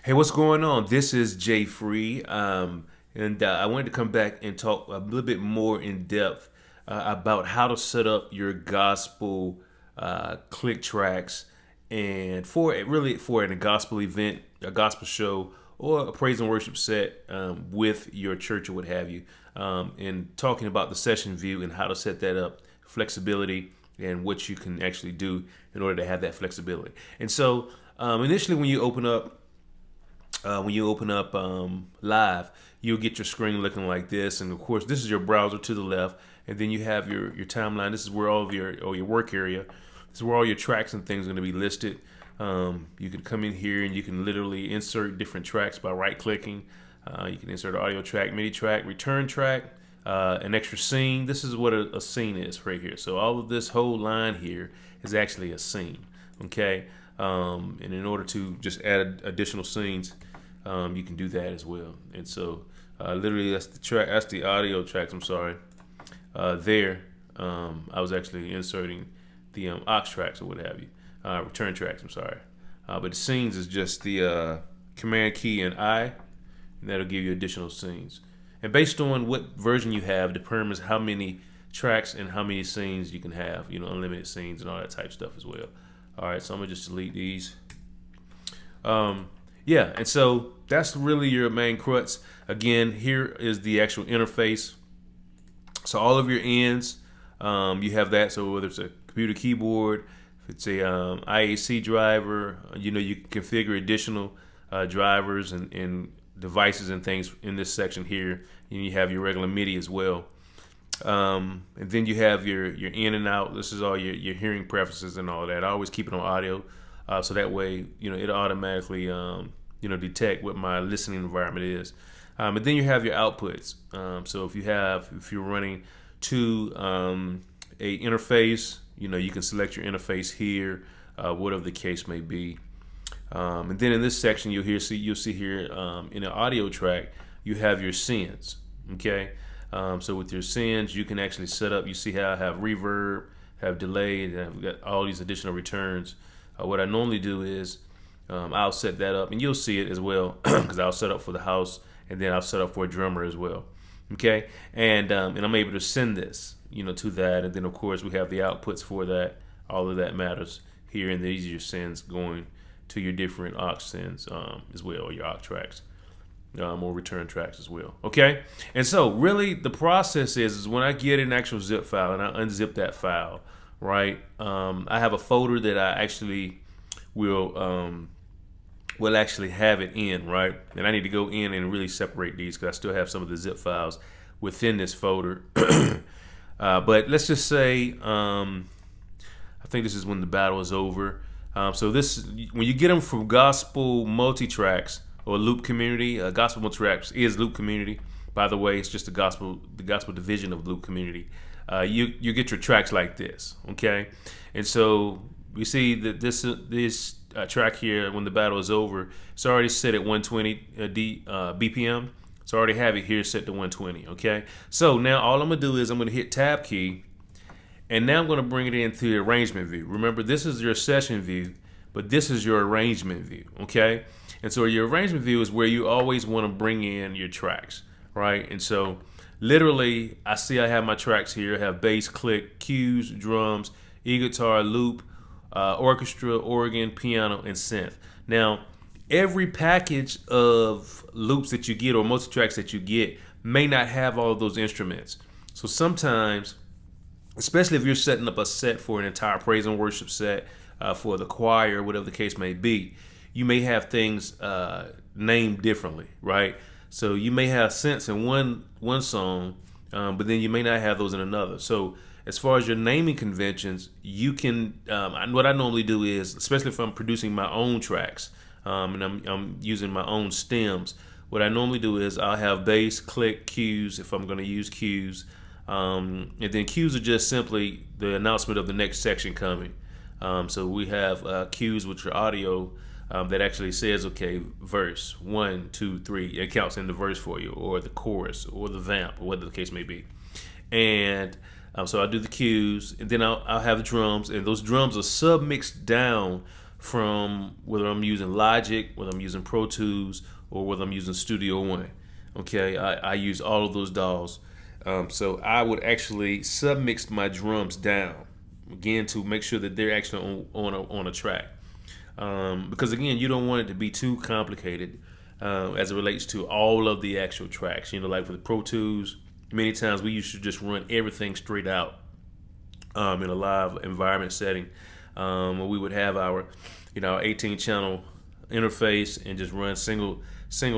Hey, what's going on? This is Jay Free, and I wanted to come back and talk a little bit more in depth about how to set up your gospel click tracks, and for a gospel event, a gospel show, or a praise and worship set with your church or what have you, and talking about the session view and how to set that up, flexibility, and what you can actually do in order to have that flexibility. And so, initially, when you open up live, you'll get your screen looking like this, and of course, this is your browser to the left, and then you have your timeline. This is where all of your work area. This is where all your tracks and things are going to be listed. You can come in here and you can literally insert different tracks by right-clicking. You can insert an audio track, MIDI track, return track, an extra scene. This is what a scene is right here. So all of this whole line here is actually a scene. Okay, and in order to just add additional scenes, you can do that as well. And so literally that's the track, that's the audio tracks. I'm sorry. There, I was actually inserting the aux tracks or what have you, return tracks. I'm sorry, but the scenes is just the command key and I, and that'll give you additional scenes. And based on what version you have, determines how many tracks and how many scenes you can have. You know, unlimited scenes and all that type stuff as well. All right, so I'm gonna just delete these. Yeah, and so that's really your main crux. Again, here is the actual interface. So all of your ends, you have that. So whether it's a computer keyboard, if it's a IAC driver, you know, you can configure additional drivers and devices and things in this section here. And you have your regular MIDI as well. And then you have your in and out. This is all your hearing preferences and all that. I always keep it on audio, so that way, you know, it automatically detect what my listening environment is. And then you have your outputs. So if you're running to a interface, you know, you can select your interface here, whatever the case may be. And then in this section, you'll see here in the audio track, you have your sends. Okay. So with your sends, you can actually set up. You see how I have reverb, have delay, and I've got all these additional returns. What I normally do is I'll set that up, and you'll see it as well because I'll set up for the house, and then I'll set up for a drummer as well. Okay, and I'm able to send this, you know, to that, and then of course we have the outputs for that. All of that matters here, and these are your sends going to your different aux sends as well, or your aux tracks. Or return tracks as well. Okay, and so really the process is when I get an actual zip file and I unzip that file, right? I have a folder that I actually will actually have it in, right? And I need to go in and really separate these because I still have some of the zip files within this folder. But let's just say I think this is when the battle is over. So this, when you get them from Gospel Multitracks or Loop Community, Gospel Multitracks is Loop Community. By the way, it's just the gospel division of Loop Community. You get your tracks like this, okay? And so we see that this track here, when the battle is over, it's already set at 120 BPM. So I already have it here set to 120, okay? So now all I'm gonna do is I'm gonna hit Tab key, and now I'm gonna bring it into the arrangement view. Remember, this is your session view, but this is your arrangement view, okay? And so your arrangement view is where you always want to bring in your tracks, right? And so literally, I have my tracks here. I have bass, click, cues, drums, e-guitar, loop, orchestra, organ, piano, and synth. Now, every package of loops that you get or multi-tracks that you get may not have all of those instruments. So sometimes, especially if you're setting up a set for an entire praise and worship set, for the choir, whatever the case may be, you may have things named differently, right? So you may have synths in one song, but then you may not have those in another. So as far as your naming conventions, you can. What I normally do is, especially if I'm producing my own tracks, and I'm using my own stems. What I normally do is I'll have bass, click, cues if I'm going to use cues, and then cues are just simply the announcement of the next section coming. So we have cues, which are audio. That actually says, okay, verse 1, 2, 3. It counts in the verse for you, or the chorus, or the vamp, or whatever the case may be. And so I'll do the cues, and then I'll have the drums, and those drums are submixed down from whether I'm using Logic, whether I'm using Pro Tools, or whether I'm using Studio One. Okay, I use all of those DAWs. So I would actually submix my drums down again to make sure that they're actually on a track. Because again, you don't want it to be too complicated as it relates to all of the actual tracks. You know, like with Pro Tools, many times we used to just run everything straight out in a live environment setting. We would have our, 18 channel interface and just run single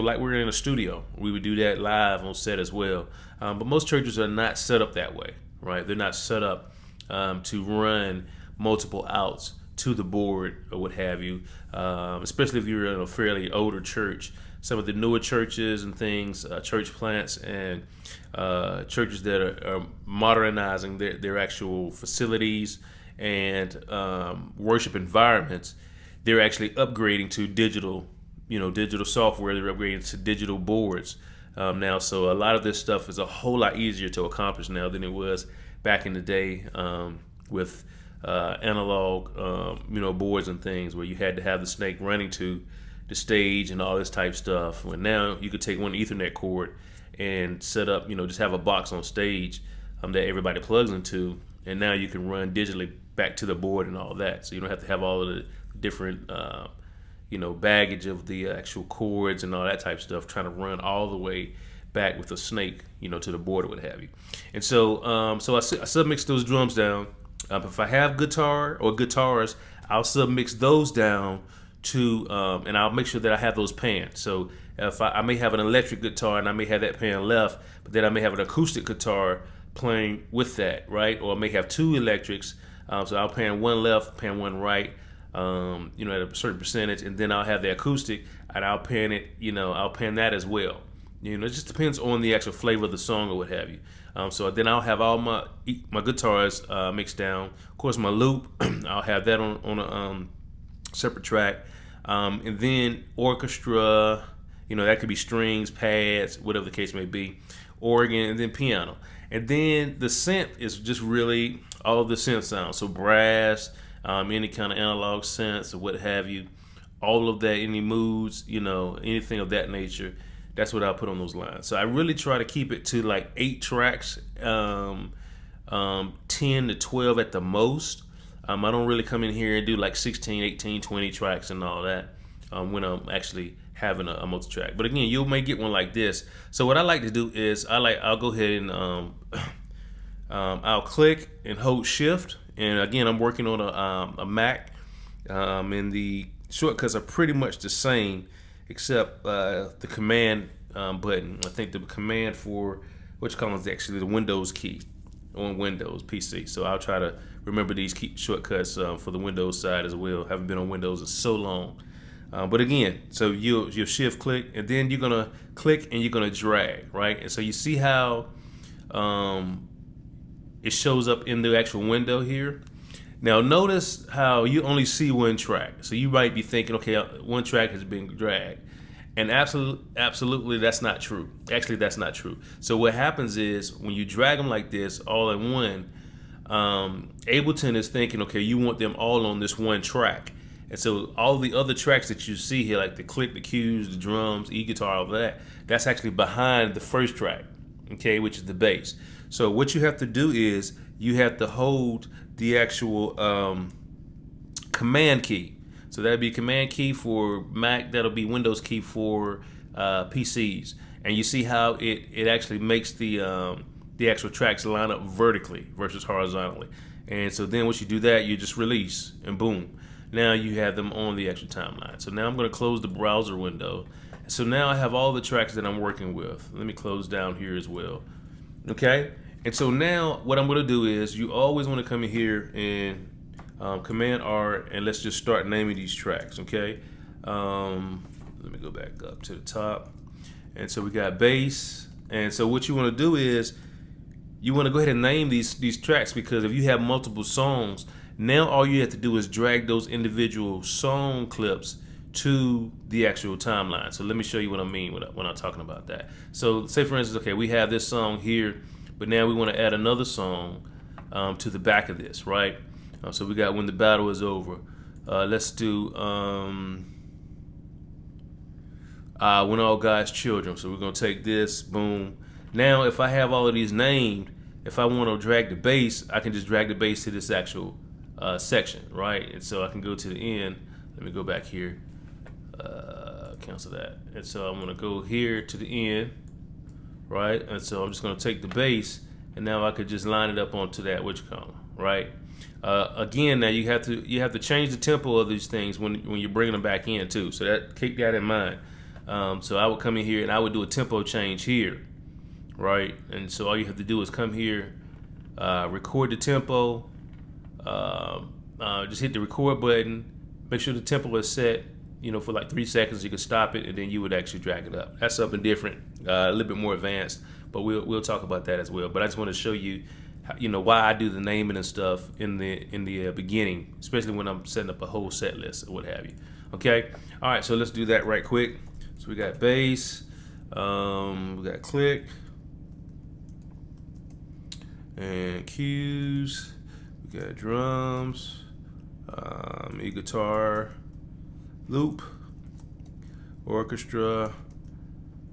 like we're in a studio. We would do that live on set as well. But most churches are not set up that way, right? They're not set up to run multiple outs to the board or what have you, especially if you're in a fairly older church. Some of the newer churches and things, church plants and churches that are modernizing their actual facilities and worship environments, they're actually upgrading to digital software. They're upgrading to digital boards now. So a lot of this stuff is a whole lot easier to accomplish now than it was back in the day with analog, boards and things where you had to have the snake running to the stage and all this type stuff. When now you could take one Ethernet cord and set up, just have a box on stage that everybody plugs into, and now you can run digitally back to the board and all that. So you don't have to have all of the different, baggage of the actual cords and all that type stuff, trying to run all the way back with a snake, to the board or what have you. And so, I submix those drums down. If I have guitar or guitars, I'll submix those down to, and I'll make sure that I have those panned. So if I may have an electric guitar and I may have that pan left, but then I may have an acoustic guitar playing with that, right? Or I may have two electrics, so I'll pan one left, pan one right, at a certain percentage, and then I'll have the acoustic and I'll pan it, I'll pan that as well. It just depends on the actual flavor of the song or what have you. So then I'll have all my guitars mixed down. Of course, my loop, I'll have that on a separate track. And then orchestra, that could be strings, pads, whatever the case may be, organ, and then piano. And then the synth is just really all of the synth sounds. So brass, any kind of analog synths or what have you, all of that, any moods, anything of that nature. That's what I'll put on those lines. So I really try to keep it to like 8 tracks, 10 to 12 at the most. I don't really come in here and do like 16, 18, 20 tracks and all that when I'm actually having a multi-track. But again, you may get one like this. So what I like to do is I'll go ahead and I'll click and hold Shift. And again, I'm working on a Mac, and the shortcuts are pretty much the same, except the command button. I think the command for which column is actually the Windows key on Windows PC. So I'll try to remember these key shortcuts for the Windows side as well. Haven't been on Windows in so long. But again, so you'll shift click, and then you're gonna click and you're gonna drag, right? And so you see how it shows up in the actual window here. Now notice how you only see one track. So you might be thinking, okay, one track has been dragged. And absolutely that's not true. Actually, that's not true. So what happens is when you drag them like this all in one, Ableton is thinking, okay, you want them all on this one track. And so all the other tracks that you see here, like the click, the cues, the drums, e-guitar, all that, that's actually behind the first track, okay, which is the bass. So what you have to do is you have to hold the actual command key. So that'd be command key for Mac, that'll be Windows key for PCs. And you see how it actually makes the actual tracks line up vertically versus horizontally. And so then once you do that, you just release and boom. Now you have them on the actual timeline. So now I'm going to close the browser window. So now I have all the tracks that I'm working with. Let me close down here as well. Okay? And so now what I'm going to do is you always want to come in here and Command R, and let's just start naming these tracks, okay? Let me go back up to the top. And so we got bass. And so what you want to do is you want to go ahead and name these tracks, because if you have multiple songs, now all you have to do is drag those individual song clips to the actual timeline. So let me show you what I mean when I'm talking about that. So say for instance, okay, we have this song here, but now we want to add another song to the back of this, right? So we got When the Battle Is Over. Let's do when all God's children. So we're gonna take this, boom. Now if I have all of these named, if I want to drag the bass, I can just drag the bass to this actual section, right? And so I can go to the end. Let me go back here, cancel that. And so I'm gonna go here to the end, right? And so I'm just gonna take the bass, and now I could just line it up onto that which column, right? Again, now you have to change the tempo of these things when you're bringing them back in too. So that keep that in mind. So I would come in here and I would do a tempo change here, right? And so all you have to do is come here, record the tempo, just hit the record button, make sure the tempo is set, for like 3 seconds. You can stop it, and then you would actually drag it up. That's something different, a little bit more advanced, but we'll talk about that as well. But I just want to show you, why I do the naming and stuff in the beginning, especially when I'm setting up a whole set list or what have you. Okay, all right. So let's do that right quick. So we got bass, we got click, and cues. We got drums, e-guitar, loop, orchestra,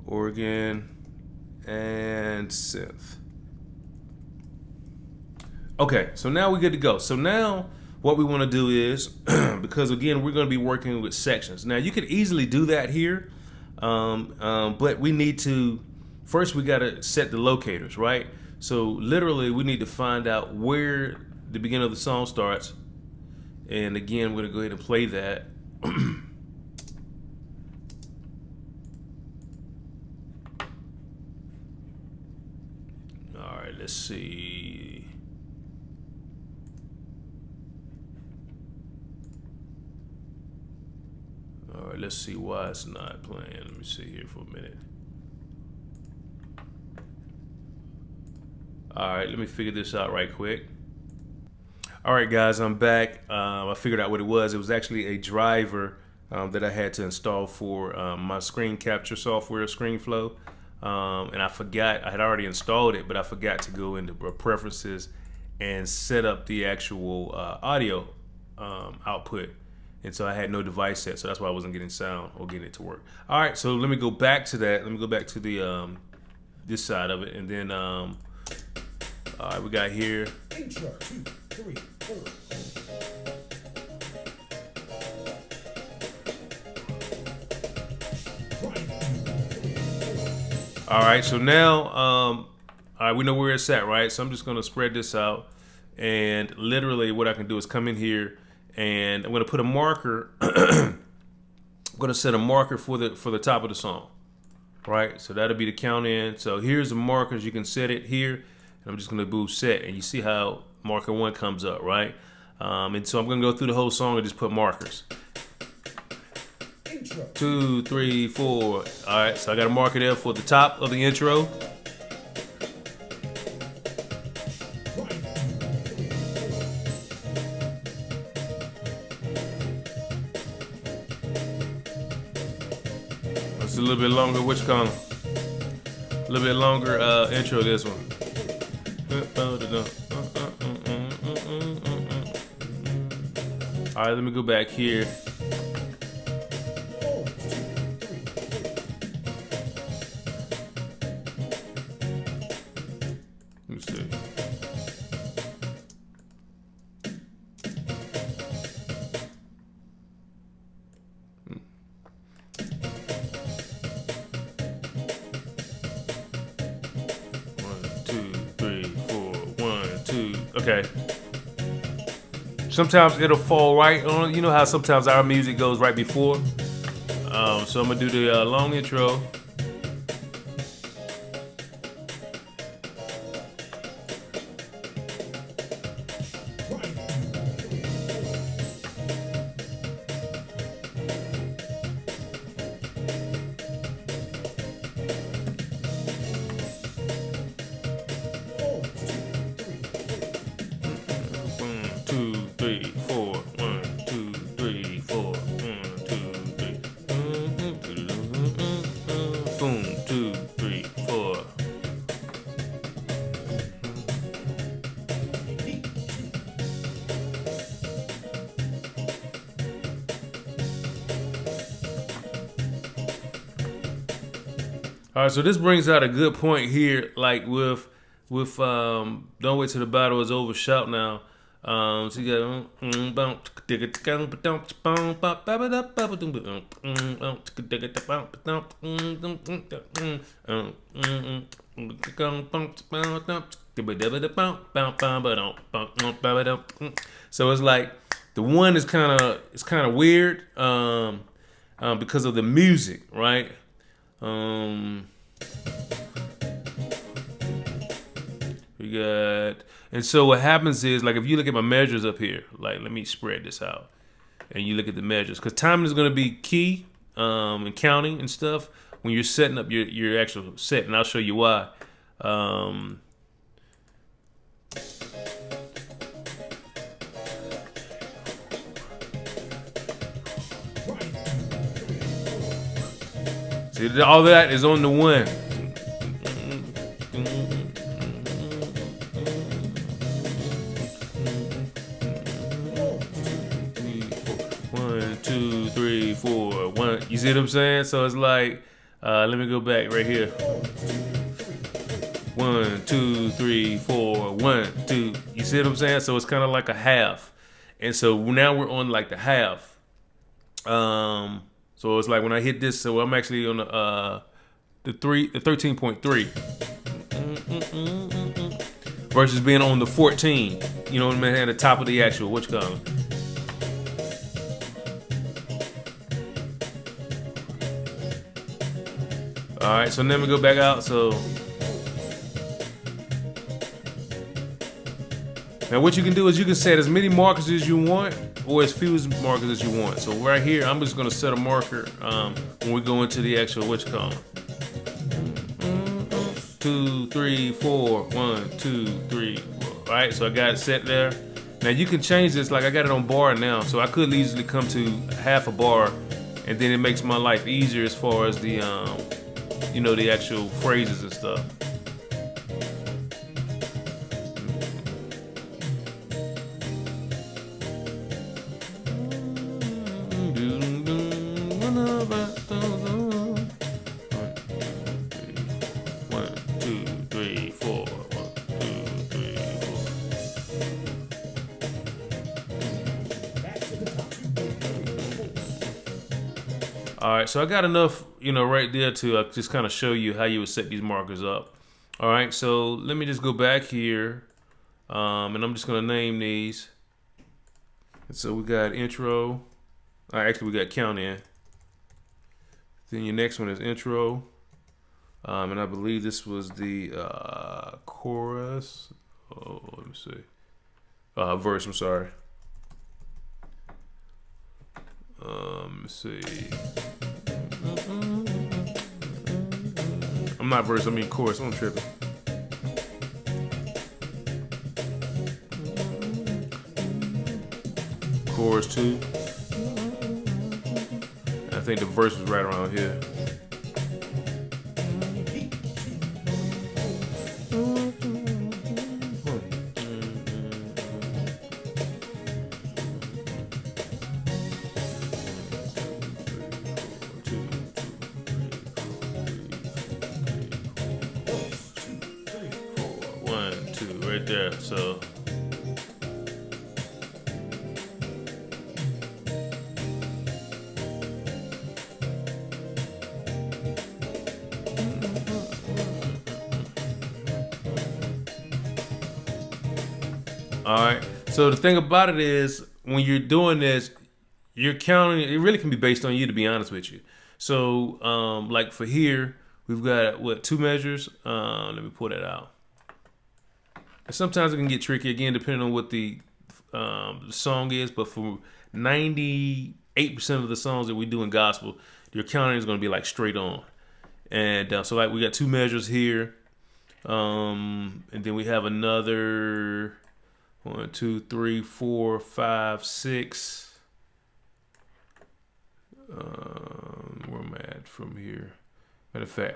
organ, and synth. Okay, so now we're good to go. So now what we want to do is, because again, we're going to be working with sections. Now you could easily do that here, but we need to, first we got to set the locators, right? So literally we need to find out where the beginning of the song starts. And again, we're going to go ahead and play that. All right, let's see. All right, let's see why it's not playing. Let me see here for a minute. All right, let me figure this out right quick. All right, guys, I'm back. I figured out what it was. It was actually a driver that I had to install for my screen capture software, ScreenFlow. And I forgot, I had already installed it, but I forgot to go into preferences and set up the actual audio output. And so I had no device set, so that's why I wasn't getting sound or getting it to work. All right, so let me go back to that. Let me go back to the this side of it, and then all right, we got here. Intro 2, 3, 4. All right, so now, all right, we know where it's at, right? So I'm just gonna spread this out, and literally what I can do is come in here, and I'm gonna put a marker. I'm gonna set a marker for the top of the song, right? So that'll be the count in. So here's the markers. You can set it here, and I'm just gonna do set, and you see how marker 1 comes up, right? And so I'm gonna go through the whole song and just put markers. 2, 3, 4. All right, so I got a marker there for the top of the intro. It's a little bit longer. Which column? A little bit longer intro. This one. All right, let me go back here. Let me see. Okay. Sometimes it'll fall right on. You know how sometimes our music goes right before. So I'm gonna do the long intro. All right, so this brings out a good point here, like with don't wait till the battle is over. Shout now. So you got so it's like the one is kind of weird because of the music, right? We got, and so what happens is, like, if you look at my measures up here, like, let me spread this out, and you look at the measures, because timing is going to be key, and counting and stuff when you're setting up your actual set, and I'll show you why. See, all that is on the one. 1, 2, 3, 4, 1. You see what I'm saying? So it's like, let me go back right here. 1, 2, 3, 4, 1, 2. You see what I'm saying? So it's kind of like a half, and so now we're on like the half. So it's like when I hit this, so I'm actually on the 13.3 versus being on the 14. You know what I mean? At the top of the actual what you call it. All right, so then we go back out. So now what you can do is you can set as many markers as you want or as few markers as you want. So right here, I'm just gonna set a marker when we go into the actual what you call it. 2, 3, 4, 1, 2, 3, 4. All right, so I got it set there. Now you can change this, like I got it on bar now, so I could easily come to half a bar, and then it makes my life easier as far as the you know, the actual phrases and stuff. All right, so I got enough, you know, right there to just kind of show you how you would set these markers up. All right, so let me just go back here, and I'm just gonna name these. And so we got intro. Actually, we got count in. Then your next one is intro, and I believe this was the chorus. Oh, let me see. Verse. I'm sorry. Let's see. I'm not verse, I mean chorus. I'm tripping. Chorus 2. I think the verse was right around here. Right there, so all right. So the thing about it is, when you're doing this, you're counting. It really can be based on you, to be honest with you. So, like for here, we've got what, 2 measures. Let me pull that out. And sometimes it can get tricky again, depending on what the song is. But for 98% of the songs that we do in gospel, your counting is going to be like straight on. And so, like, we got 2 measures here, and then we have another 1, 2, 3, 4, 5, 6. Where am I at from here? Matter of fact,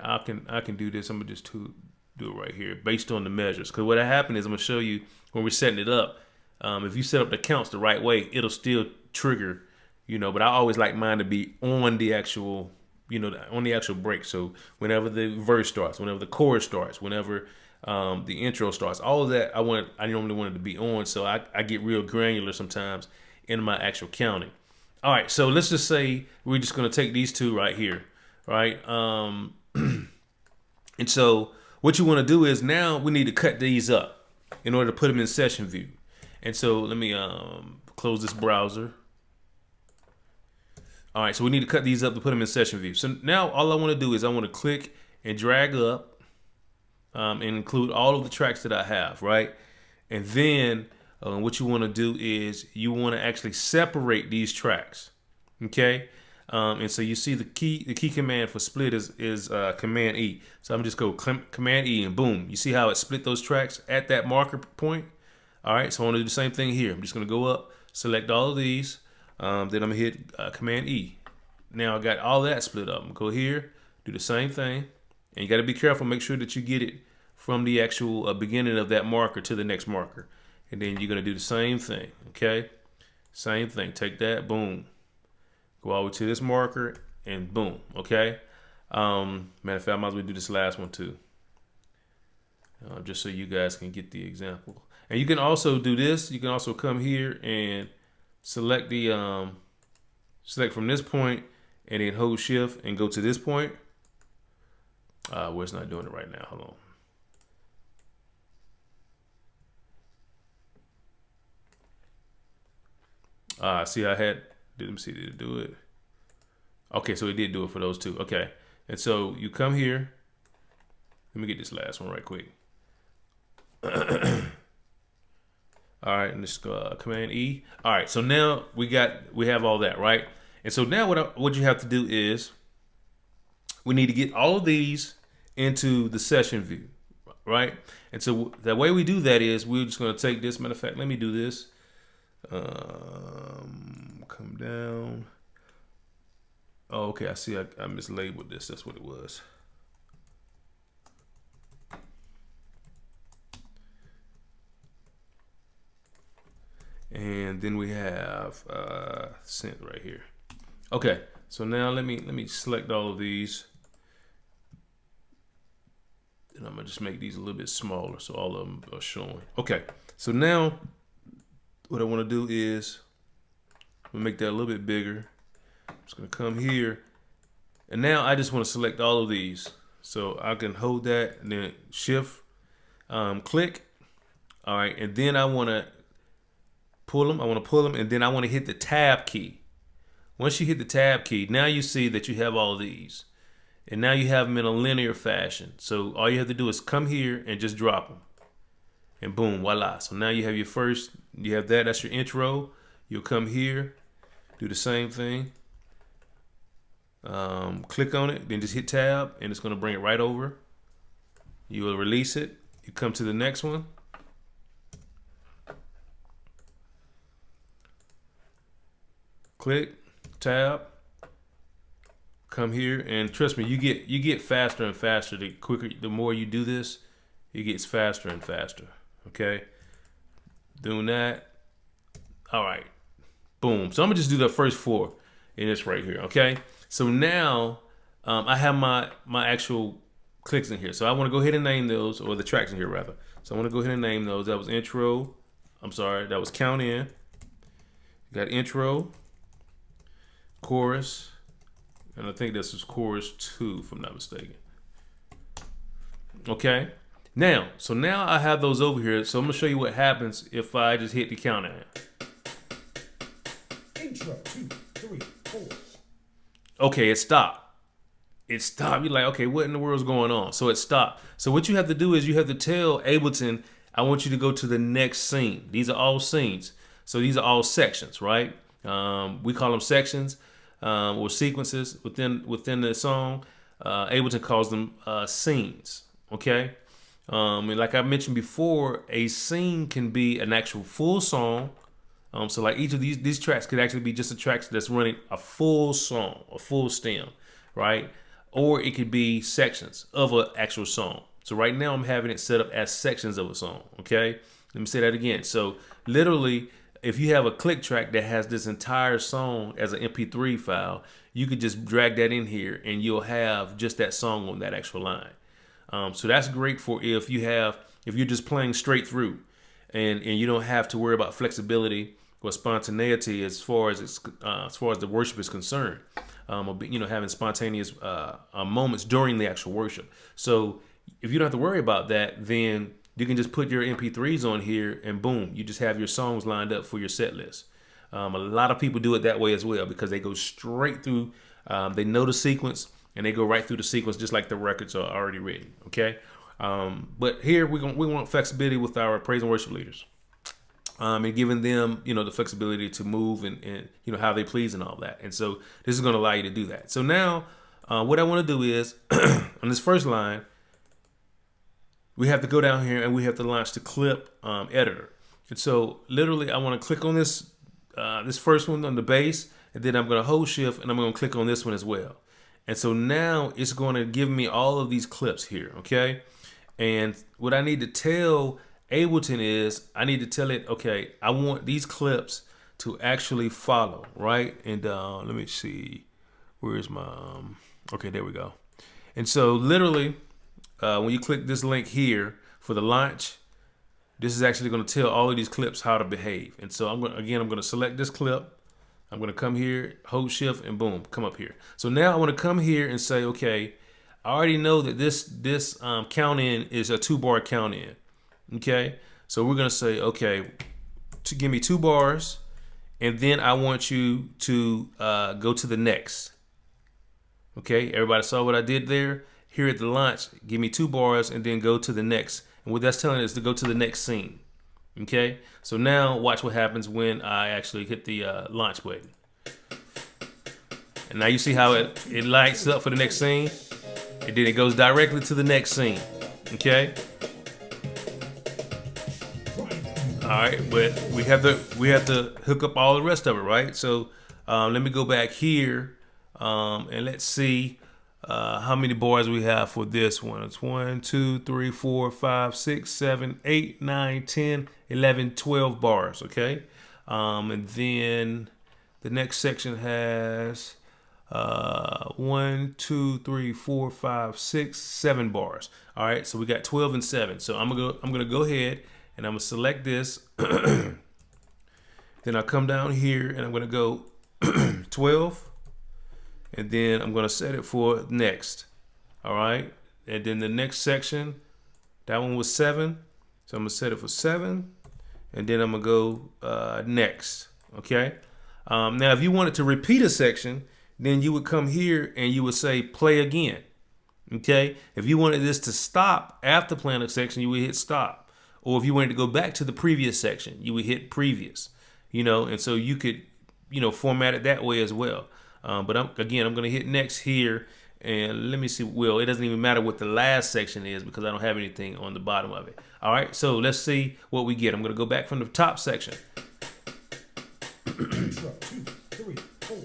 I can do this. I'm gonna just do it right here based on the measures. Because what happened is, I'm gonna show you when we're setting it up. If you set up the counts the right way, it'll still trigger, you know. But I always like mine to be on the actual on the actual break. So whenever the verse starts, whenever the chorus starts, whenever the intro starts, all of that I normally want it to be on. So I get real granular sometimes in my actual counting. All right, so let's just say we're just going to take these two right here, right? And so what you want to do is now we need to cut these up in order to put them in session view. And so let me close this browser. All right, so we need to cut these up to put them in session view. So now all I want to do is I want to click and drag up and include all of the tracks that I have, right? And then what you want to do is you want to actually separate these tracks, okay? And so you see the key command for split is Command E. So I'm just go Command E and boom. You see how it split those tracks at that marker point? All right, so I want to do the same thing here. I'm just going to go up, select all of these. Then I'm going to hit Command E. Now I got all that split up. I'm going to go here, do the same thing. And you got to be careful, make sure that you get it from the actual beginning of that marker to the next marker. And then you're going to do the same thing, okay? Same thing. Take that, boom. Go all the way to this marker, and boom, okay? Matter of fact, I might as well do this last one too. Just so you guys can get the example. And you can also do this. You can also come here and select the select from this point and then hold shift and go to this point. Well, it's not doing it right now. Hold on. See, let me see, did it do it? Okay, so it did do it for those two. Okay, and so you come here. Let me get this last one right quick. All right, and just Command E. All right, so now we have all that, right? And so now what you have to do is we need to get all of these into the session view, right? And so the way we do that is we're just going to take this. Matter of fact, let me do this. Come down. Oh, okay, I see. I mislabeled this. That's what it was. And then we have synth right here. Okay, so now let me select all of these. And I'm gonna just make these a little bit smaller so all of them are showing. Okay, so now what I want to do is we'll make that a little bit bigger. I'm just gonna come here, and now I just want to select all of these. So I can hold that and then shift, click. All right, and then I want to pull them. And then I want to hit the tab key. Once you hit the tab key, now you see that you have all of these. And now you have them in a linear fashion. So all you have to do is come here and just drop them. And boom, voila. So now you have that's your intro. You'll come here, do the same thing. Click on it, then just hit tab, and it's going to bring it right over. You will release it. You come to the next one. Click, tab, come here, and trust me, you get faster and faster. The more you do this, it gets faster and faster. Okay, doing that. All right, boom. So I'm gonna just do the first four in this right here. Okay, so now I have my actual clicks in here. So I want to go ahead and name those, or the tracks in here rather. So I want to go ahead and name those. That was intro. I'm sorry, that was count in. You got intro, chorus, and I think this is chorus 2 if I'm not mistaken. Okay, now I have those over here, so I'm gonna show you what happens if I just hit the count in. Intro 2, 3, 4. Okay, it stopped. You're like, okay, what in the world is going on? So it stopped. So what you have to do is you have to tell Ableton, I want you to go to the next scene. These are all scenes. So these are all sections, right? We call them sections or sequences within the song. Ableton calls them scenes. Okay, and like I mentioned before, a scene can be an actual full song. So like each of these tracks could actually be just a track that's running a full song, a full stem, right? Or it could be sections of an actual song. So right now I'm having it set up as sections of a song. Okay, let me say that again. So literally, if you have a click track that has this entire song as an MP3 file, you could just drag that in here and you'll have just that song on that actual line. So that's great for if you're just playing straight through and you don't have to worry about flexibility or spontaneity as far as the worship is concerned. Having spontaneous moments during the actual worship. So if you don't have to worry about that, then you can just put your MP3s on here and boom, you just have your songs lined up for your set list. A lot of people do it that way as well because they go straight through. They know the sequence and they go right through the sequence just like the records are already written. Okay, but here we want flexibility with our praise and worship leaders, and giving them the flexibility to move and how they please and all that. And so this is going to allow you to do that. So now what I want to do is on this first line, we have to go down here and we have to launch the clip editor. And so literally I want to click on this first one on the bass, and then I'm going to hold shift and I'm going to click on this one as well. And so now it's going to give me all of these clips here. Okay. And what I need to tell Ableton is I need to tell it, okay, I want these clips to actually follow, right? And let me see, where's my, okay, there we go. And so literally, when you click this link here for the launch, this is actually going to tell all of these clips how to behave. And so I'm going to select this clip. I'm going to come here, hold shift, and boom, come up here. So now I want to come here and say, okay, I already know that this count in is a 2-bar count in. Okay, so we're going to say, okay, give me 2 bars, and then I want you to go to the next. Okay, everybody saw what I did there? Here at the launch, give me 2 bars and then go to the next. And what that's telling us is to go to the next scene. Okay, so now watch what happens when I actually hit the launch button. And now you see how it lights up for the next scene, and then it goes directly to the next scene. Okay. All right, but we have to hook up all the rest of it, right? So let me go back here and let's see how many bars we have for this one. It's 1, 2, 3, 4, 5, 6, 7, 8, 9, 10, 11, 12 bars, okay? And then the next section has 1, 2, 3, 4, 5, 6, 7 bars. All right, so we got 12 and 7. So I'm gonna go ahead and I'm gonna select this. Then I'll come down here and I'm gonna go 12. And then I'm gonna set it for next. All right. And then the next section, that one was 7. So I'm gonna set it for 7. And then I'm gonna go next. Okay. Now if you wanted to repeat a section, then you would come here and you would say play again. Okay. If you wanted this to stop after playing a section, you would hit stop. Or if you wanted to go back to the previous section, you would hit previous. And so you could, format it that way as well. But I'm going to hit next here, and let me see. Well, it doesn't even matter what the last section is because I don't have anything on the bottom of it. All right, so let's see what we get. I'm going to go back from the top section. 2, 3, 4.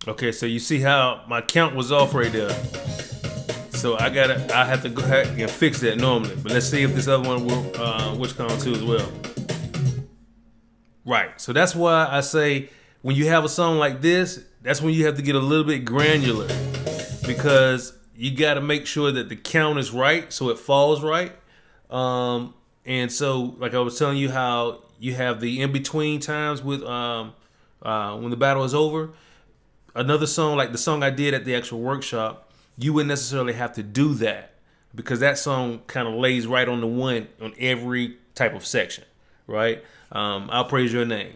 Okay, so you see how my count was off right there. So I have to go ahead and fix that normally. But let's see if this other one will which count too as well. Right. So that's why I say when you have a song like this, that's when you have to get a little bit granular, because you got to make sure that the count is right so it falls right. And so, like I was telling you, how you have the in-between times with when the battle is over. Another song, like the song I did at the actual workshop, you wouldn't necessarily have to do that because that song kind of lays right on the one on every type of section, right? I'll praise your name,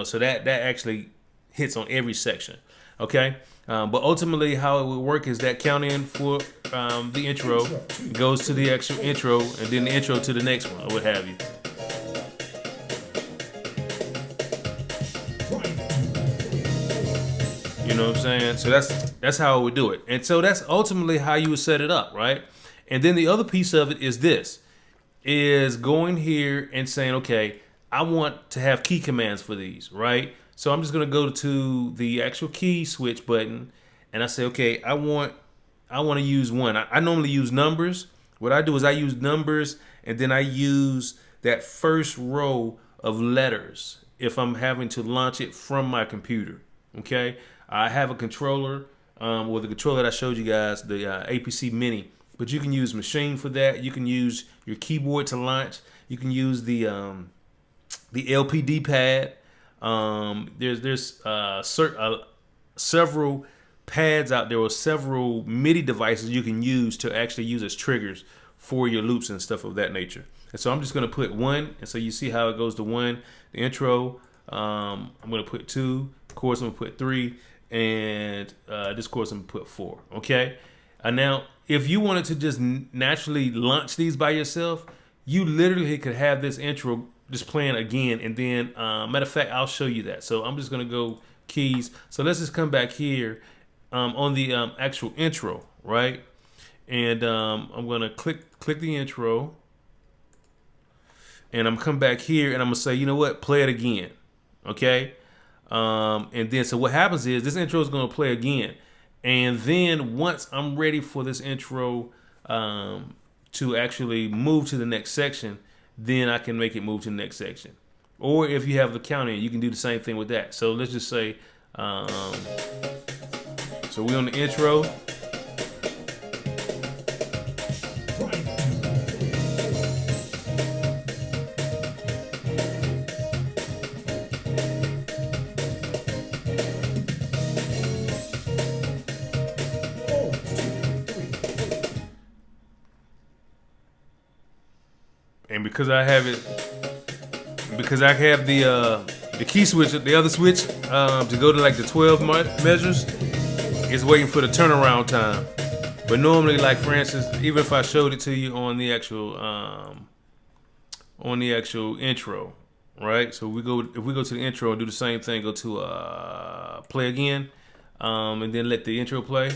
so that actually hits on every section, okay? But ultimately, how it would work is that count in for the intro goes to the actual intro, and then the intro to the next one, or what have you. You know what I'm saying? So that's how I would do it. And so that's ultimately how you would set it up, right? And then the other piece of it is this. is going here and saying, okay, I want to have key commands for these, right? So I'm just going to go to the actual key switch button, and I say, okay, I want to use one. I normally use numbers. What I do is I use numbers, and then I use that first row of letters if I'm having to launch it from my computer. Okay, I have a controller, or the controller that I showed you guys, the APC Mini. But you can use machine for that. You can use your keyboard to launch. You can use the LPD pad. There's several pads out there, or several MIDI devices you can use to actually use as triggers for your loops and stuff of that nature. And so I'm just going to put 1, and so you see how it goes to 1, the intro. I'm going to put 2, chorus I'm going to put 3, and this chorus I'm going to put 4. Okay. Now, if you wanted to just naturally launch these by yourself, you literally could have this intro just playing again, and then matter of fact, I'll show you that. So I'm just gonna go keys. So let's just come back here on the actual intro, right? And I'm gonna click the intro, and I'm come back here, and I'm gonna say, you know what, play it again, okay? And then so what happens is this intro is gonna play again. And then once I'm ready for this intro to actually move to the next section, then I can make it move to the next section. Or if you have the counting, you can do the same thing with that. So let's just say, so we're on the intro. And because I have the key switch, the other switch, to go to like the 12 measures, it's waiting for the turnaround time. But normally, like for instance, even if I showed it to you on the actual intro, right? So if we go to the intro and do the same thing, go to play again, and then let the intro play.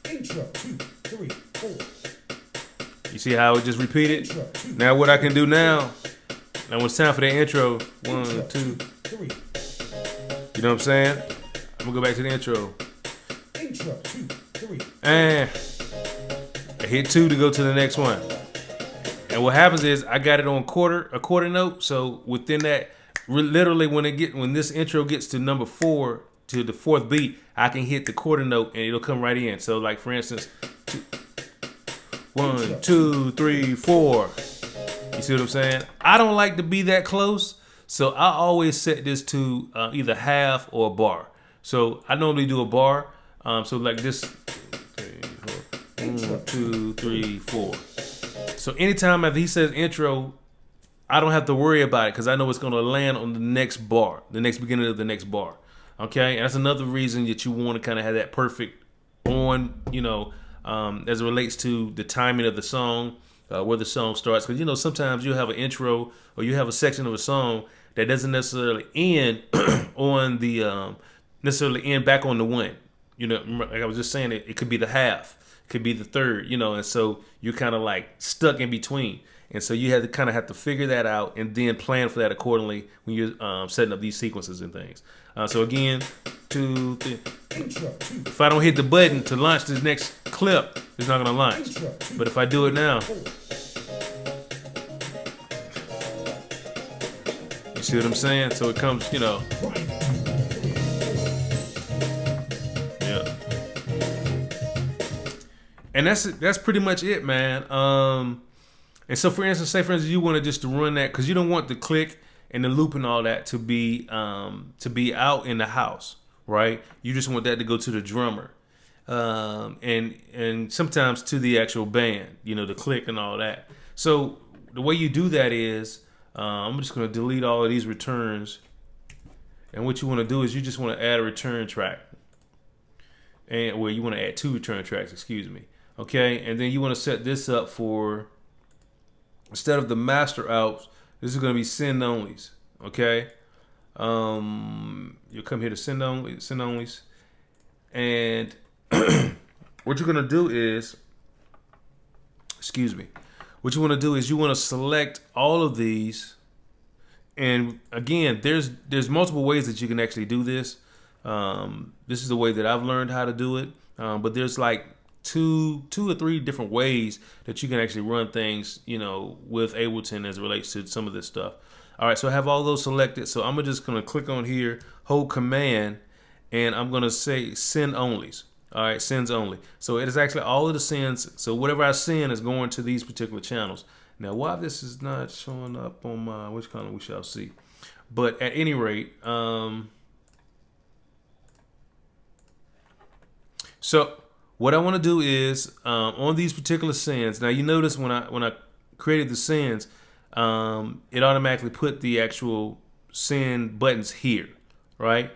Intro 2, 3, 4. You see how it just repeated? Now what I can do now when it's time for the intro, 1, 2, 3. You know what I'm saying? I'm gonna go back to the intro. Intro 2, 3. And I hit 2 to go to the next one. And what happens is I got it on a quarter note. So within that, literally when this intro gets to number 4, to the 4th beat, I can hit the quarter note and it'll come right in. So like for instance, 1, 2, 3, 4. You see what I'm saying? I don't like to be that close, so I always set this to either half or a bar. So I normally do a bar. So like this, 1, 2, 3, 4. So anytime after he says intro, I don't have to worry about it because I know it's going to land on the next bar, the next beginning of the next bar. Okay, and that's another reason that you want to kind of have that perfect on, as it relates to the timing of the song, where the song starts. Because, sometimes you'll have an intro or you have a section of a song that doesn't necessarily end on the, necessarily end back on the 1. Like I was just saying, it could be the half, it could be the 3rd, and so you're kind of like stuck in between. And so you have to figure that out and then plan for that accordingly when you're setting up these sequences and things. So again, 2, 3. If I don't hit the button to launch this next clip, it's not gonna launch. But if I do it now, you see what I'm saying? So it comes, yeah. And that's pretty much it, man. And so for instance, you want to just run that because you don't want the click and the loop and all that to be out in the house, right? You just want that to go to the drummer, and sometimes to the actual band, the click and all that. So the way you do that is, I'm just going to delete all of these returns, and what you want to do is you just want to add a return track, you want to add 2 return tracks, excuse me, okay? And then you want to set this up for, instead of the master out, this is going to be send onlys, okay? You'll come here to send onlys, and what you're going to do is, what you want to do is you want to select all of these. And again, there's multiple ways that you can actually do this. This is the way that I've learned how to do it. But there's like two or three different ways that you can actually run things, with Ableton as it relates to some of this stuff. All right, so I have all those selected. So I'm just gonna click on here, hold Command, and I'm gonna say send onlys. All right, sends only. So it is actually all of the sends. So whatever I send is going to these particular channels. Now, why this is not showing up on my which column we shall see. But at any rate, so what I want to do is on these particular sends. Now you notice when I created the sends, it automatically put the actual send buttons here, right?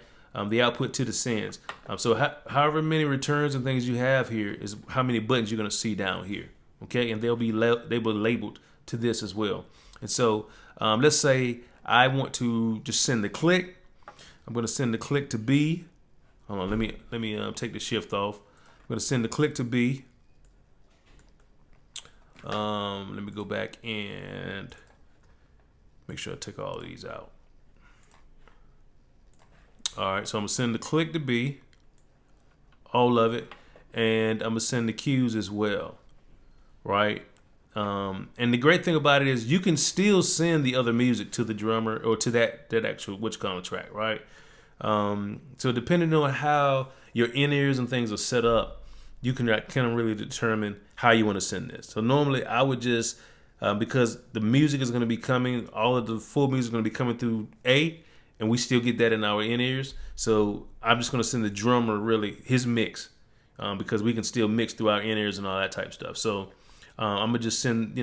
The output to the sends. So however many returns and things you have here is how many buttons you're going to see down here, okay? And they'll be labeled to this as well. And so let's say I want to just send the click. I'm going to send the click to B. Hold on, let me take the shift off. I'm going to send the click to B. Let me go back and make sure I take all of these out. All right, so I'm gonna send the click to B, all of it, and I'm gonna send the cues as well, right? And the great thing about it is you can still send the other music to the drummer or to that actual which kind of track, right? So depending on how your in-ears and things are set up, you can kind of really determine how you want to send this. So normally I would just, because the music is going to be coming, all of the full music is going to be coming through A, and we still get that in our in-ears. So I'm just going to send the drummer really his mix, because we can still mix through our in-ears and all that type of stuff. So I'm going to just send,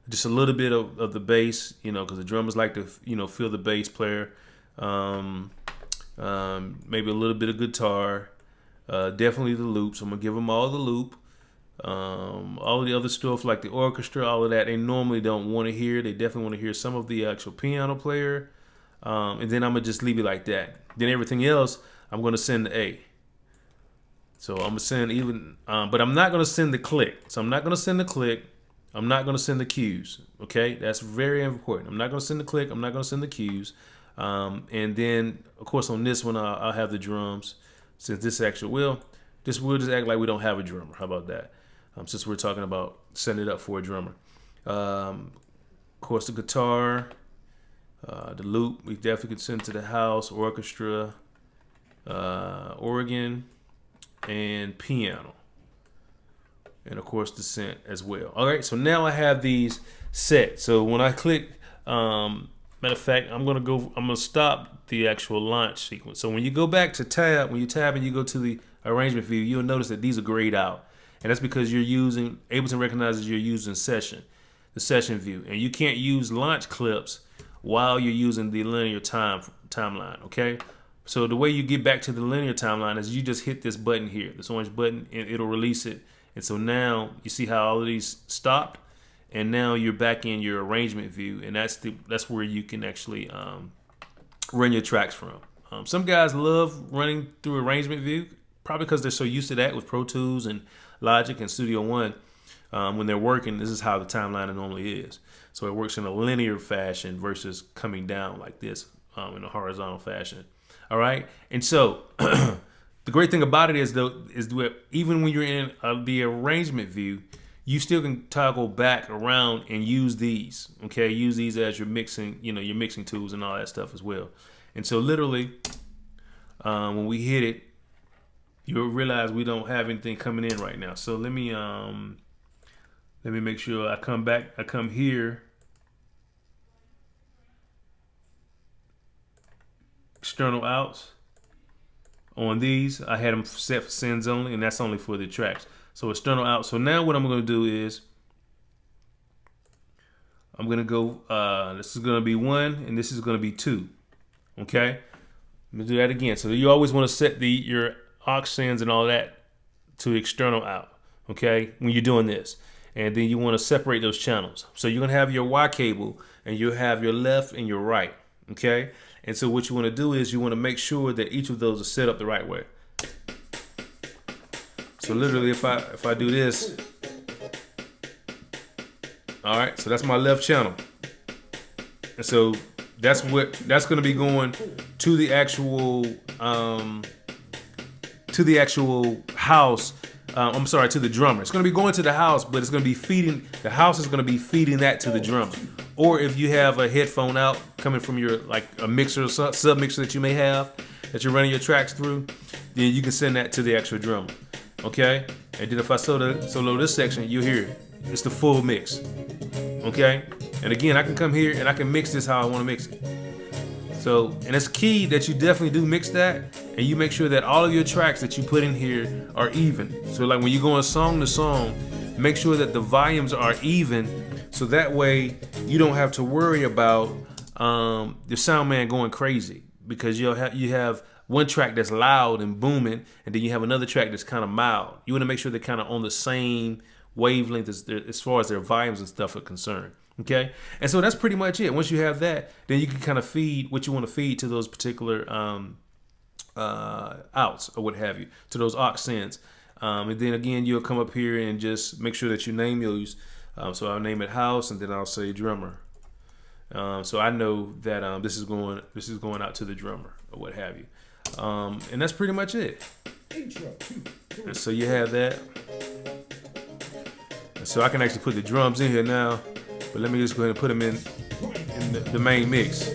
just a little bit of the bass, because the drummers like to, feel the bass player. Maybe a little bit of guitar, definitely the loops. I'm gonna give them all the loop. All of the other stuff like the orchestra, all of that, they normally don't want to hear. They definitely want to hear some of the actual piano player, and then I'm gonna just leave it like that. Then everything else, I'm gonna send to A. So I'm gonna send even, but I'm not gonna send the click. So I'm not gonna send the click. I'm not gonna send the cues. Okay, that's very important. I'm not gonna send the click. I'm not gonna send the cues. And then, of course, on this one, I'll have the drums. Since this actually we'll just act like we don't have a drummer. How about that? Since we're talking about setting it up for a drummer. Of course, the guitar, the loop, we definitely could send to the house, orchestra, organ, and piano. And, of course, the synth as well. All right, so now I have these set. So when I click... matter of fact, I'm gonna stop the actual launch sequence. So when you go back to tab, when you tab and you go to the arrangement view, you'll notice that these are grayed out, and that's because you're using Ableton recognizes you're using the session view, and you can't use launch clips while you're using the linear timeline. Okay, so the way you get back to the linear timeline is you just hit this button here, this orange button, and it'll release it. And so now you see how all of these stopped. And now you're back in your arrangement view, and that's where you can actually run your tracks from. Some guys love running through arrangement view, probably because they're so used to that with Pro Tools and Logic and Studio One. When they're working, this is how the timeline normally is. So it works in a linear fashion versus coming down like this in a horizontal fashion. All right, and so the great thing about it is that even when you're in the arrangement view, you still can toggle back around and use these, okay? Use these as your mixing, your mixing tools and all that stuff as well. And so literally, when we hit it, you'll realize we don't have anything coming in right now. So let me make sure I come back, I come here. External outs. On these, I had them set for sends only, and that's only for the tracks. So external out. So now what I'm going to do is I'm going to go, this is going to be 1 and this is going to be 2. Okay. I'm going to do that again. So you always want to set your aux sends and all that to external out. Okay. When you're doing this. And then you want to separate those channels. So you're going to have your Y cable and you'll have your left and your right. Okay. And so what you want to do is you want to make sure that each of those are set up the right way. So literally, if I do this, All right, so that's my left channel. And so that's going to be going to the actual house. I'm sorry, to the drummer. It's going to be going to the house, but it's going to be feeding. The house is going to be feeding that to the drummer. Or if you have a headphone out coming from your like a mixer or sub mixer that you may have that you're running your tracks through, then you can send that to the actual drummer. Okay, and then if I solo this section, you'll hear it. It's the full mix. Okay, and again, I can come here and I can mix this how I want to mix it. So, and it's key that you definitely do mix that, and you make sure that all of your tracks that you put in here are even. So like when you go on song to song, make sure that the volumes are even, so that way you don't have to worry about the sound man going crazy, because you have one track that's loud and booming, and then you have another track that's kind of mild. You want to make sure they're kind of on the same wavelength as far as their volumes and stuff are concerned. Okay, and so that's pretty much it. Once you have that, then you can kind of feed what you want to feed to those particular outs or what have you, to those aux sends. And then again, you'll come up here and just make sure that you name those. So I'll name it house, and then I'll say drummer. So I know that this is going out to the drummer or what have you. And that's pretty much it. And so you have that. And so I can actually put the drums in here now. But let me just go ahead and put them in the main mix.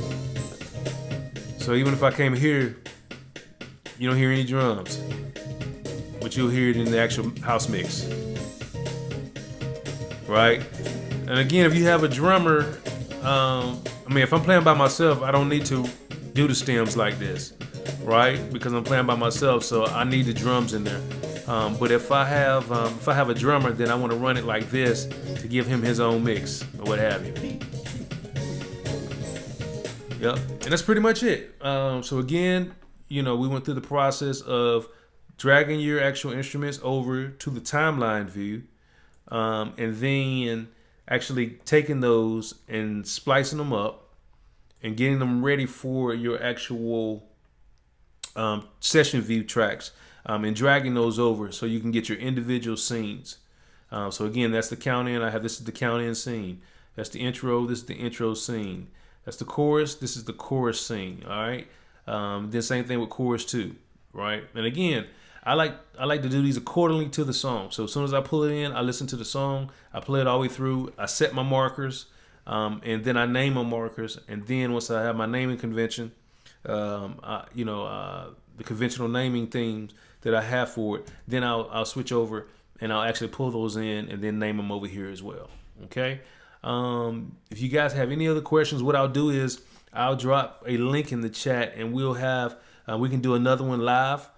So even if I came here, you don't hear any drums, but you'll hear it in the actual house mix, right? And again, if you have a drummer, if I'm playing by myself, I don't need to do the stems like this, right? Because I'm playing by myself, so I need the drums in there. But if I have a drummer, then I want to run it like this to give him his own mix or what have you. Yep, and that's pretty much it. So again, we went through the process of dragging your actual instruments over to the timeline view, and then actually taking those and splicing them up and getting them ready for your actual session view tracks. And dragging those over so you can get your individual scenes. So again, that's the count in. This is the count in scene. That's the intro. This is the intro scene. That's the chorus. This is the chorus scene. All right. Then same thing with chorus 2, right? And again, I like to do these accordingly to the song. So as soon as I pull it in, I listen to the song. I play it all the way through. I set my markers, and then I name my markers. And then once I have my naming convention, the conventional naming themes that I have for it, then I'll switch over and I'll actually pull those in and then name them over here as well. Okay. If you guys have any other questions, what I'll do is I'll drop a link in the chat, and we can do another one live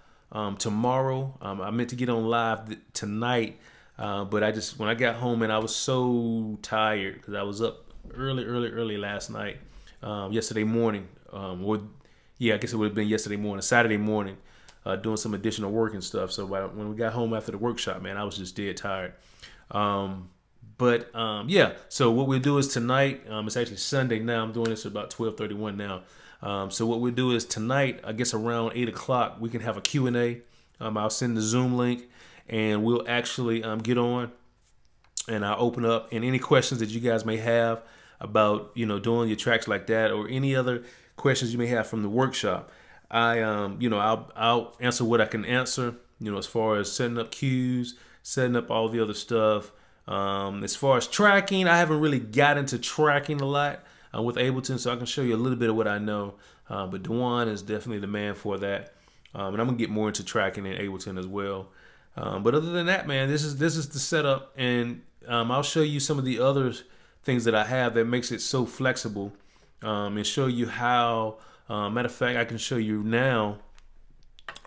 tomorrow. I meant to get on live tonight, but when I got home, and I was so tired because I was up early last night, yesterday morning. I guess it would have been yesterday morning, Saturday morning, doing some additional work and stuff. So when we got home after the workshop, man, I was just dead tired. So what we'll do is tonight, it's actually Sunday now. I'm doing this at about 12:31 now. So what we'll do is tonight, I guess around 8 o'clock, we can have a Q&A. I'll send the Zoom link, and we'll actually get on, and I'll open up, and any questions that you guys may have about, doing your tracks like that, or any other questions you may have from the workshop, I'll answer what I can answer, as far as setting up cues, setting up all the other stuff. As far as tracking, I haven't really got into tracking a lot with Ableton, so I can show you a little bit of what I know. But Dewan is definitely the man for that. And I'm gonna get more into tracking in Ableton as well. But other than that, man, this is the setup, and I'll show you some of the other things that I have that makes it so flexible, and show you how. Matter of fact, I can show you now.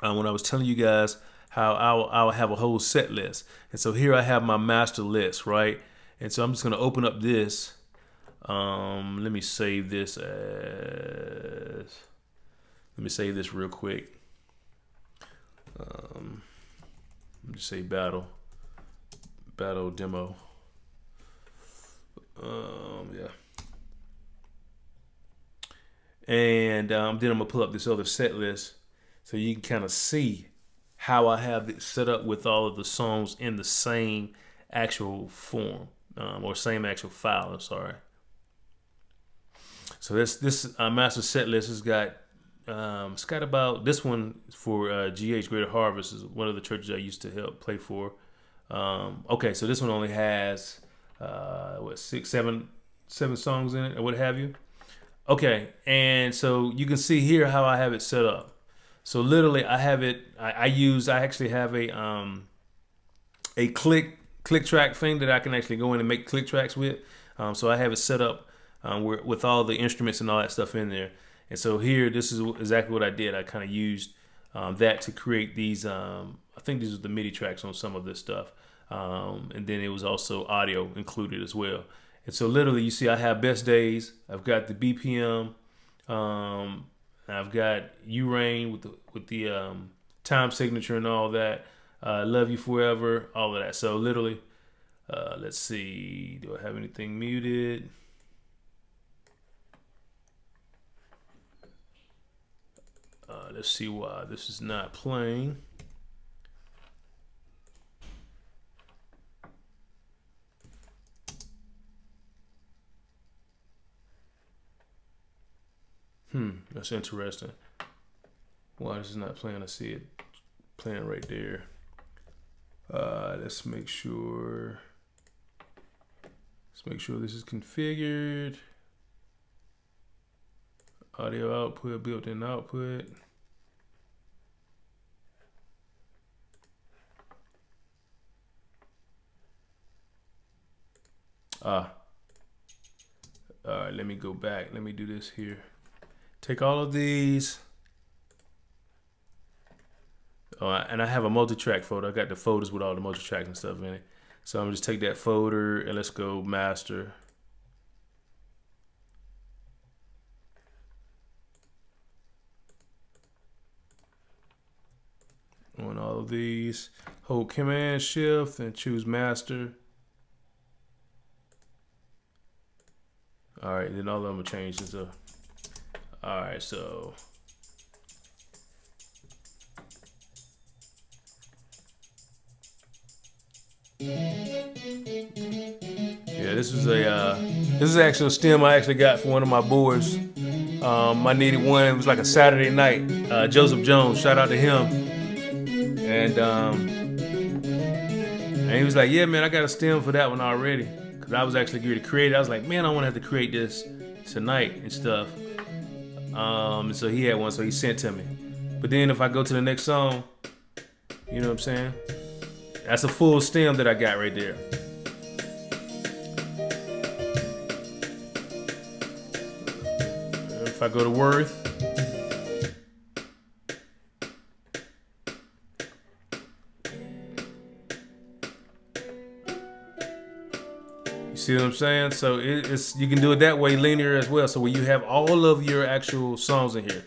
When I was telling you guys how I'll have a whole set list, and so here I have my master list, right? And so I'm just gonna open up this. Let me save this real quick. Let me say battle demo. And then I'm gonna pull up this other set list so you can kind of see how I have it set up with all of the songs in the same actual form. or same actual file. I'm sorry. So this master set list has got it's got about this one for GH Greater Harvest is one of the churches I used to help play for. Okay, so this one only has seven songs in it or what have you. Okay, and so you can see here how I have it set up. So literally, I have it. I actually have a click track thing that I can actually go in and make click tracks with. So I have it set up with all the instruments and all that stuff in there. And so here, this is exactly what I did. I kind of used that to create these. I think these are the MIDI tracks on some of this stuff. And then it was also audio included as well. And so literally, you see I have best days. I've got the BPM. I've got U-Rain with the time signature and all that. Love You Forever, all of that. So literally, let's see. Do I have anything muted? Let's see why this is not playing. That's interesting. Why this is not playing? I see it playing right there. Let's make sure. This is configured. Audio output, built-in output. All right, let me go back. Let me do this here. Take all of these. Oh, and I have a multi-track folder. I got the folders with all the multi-tracks and stuff in it. So I'm gonna just take that folder and let's go master. On all of these, hold Command Shift and choose master. All right, then all of them will change into. All right, so. Yeah, this is actually a stem I actually got for one of my boards. I needed one. It was like a Saturday night. Joseph Jones, shout out to him. And he was like, "Yeah, man, I got a stem for that one already." Cause I was actually going to create it. I was like, "Man, I want to have to create this tonight and stuff." And so he had one, so he sent to me. But then if I go to the next song, you know what I'm saying? That's a full stem that I got right there. If I go to Worth, you see what I'm saying? So it's you can do it that way, linear as well. So when you have all of your actual songs in here.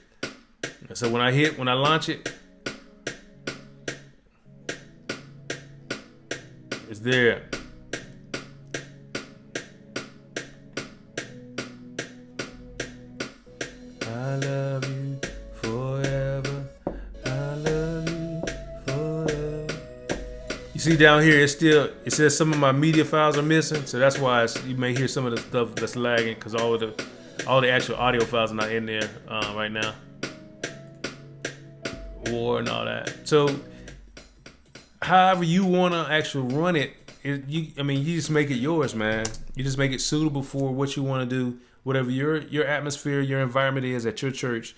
And so when I launch it, it's there. I love you forever. I love you forever. You see down here, it says some of my media files are missing, so that's why you may hear some of the stuff that's lagging because all the actual audio files are not in there right now. War and all that. So however you want to actually run it, you just make it yours, man. You just make it suitable for what you want to do, whatever your atmosphere, your environment is at your church.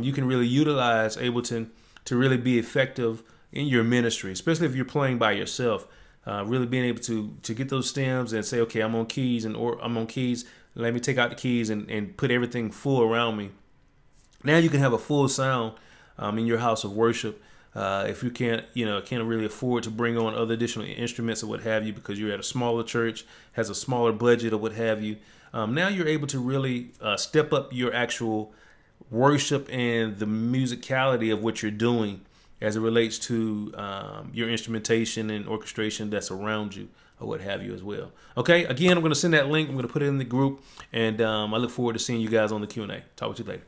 You can really utilize Ableton to really be effective in your ministry, especially if you're playing by yourself. Really being able to get those stems and say, okay, I'm on keys, let me take out the keys and put everything full around me. Now you can have a full sound in your house of worship. If you can't really afford to bring on other additional instruments or what have you, because you're at a smaller church, has a smaller budget or what have you, now you're able to really step up your actual worship and the musicality of what you're doing as it relates to your instrumentation and orchestration that's around you or what have you as well. Okay, again, I'm going to send that link. I'm going to put it in the group, and I look forward to seeing you guys on the Q&A. Talk with you later.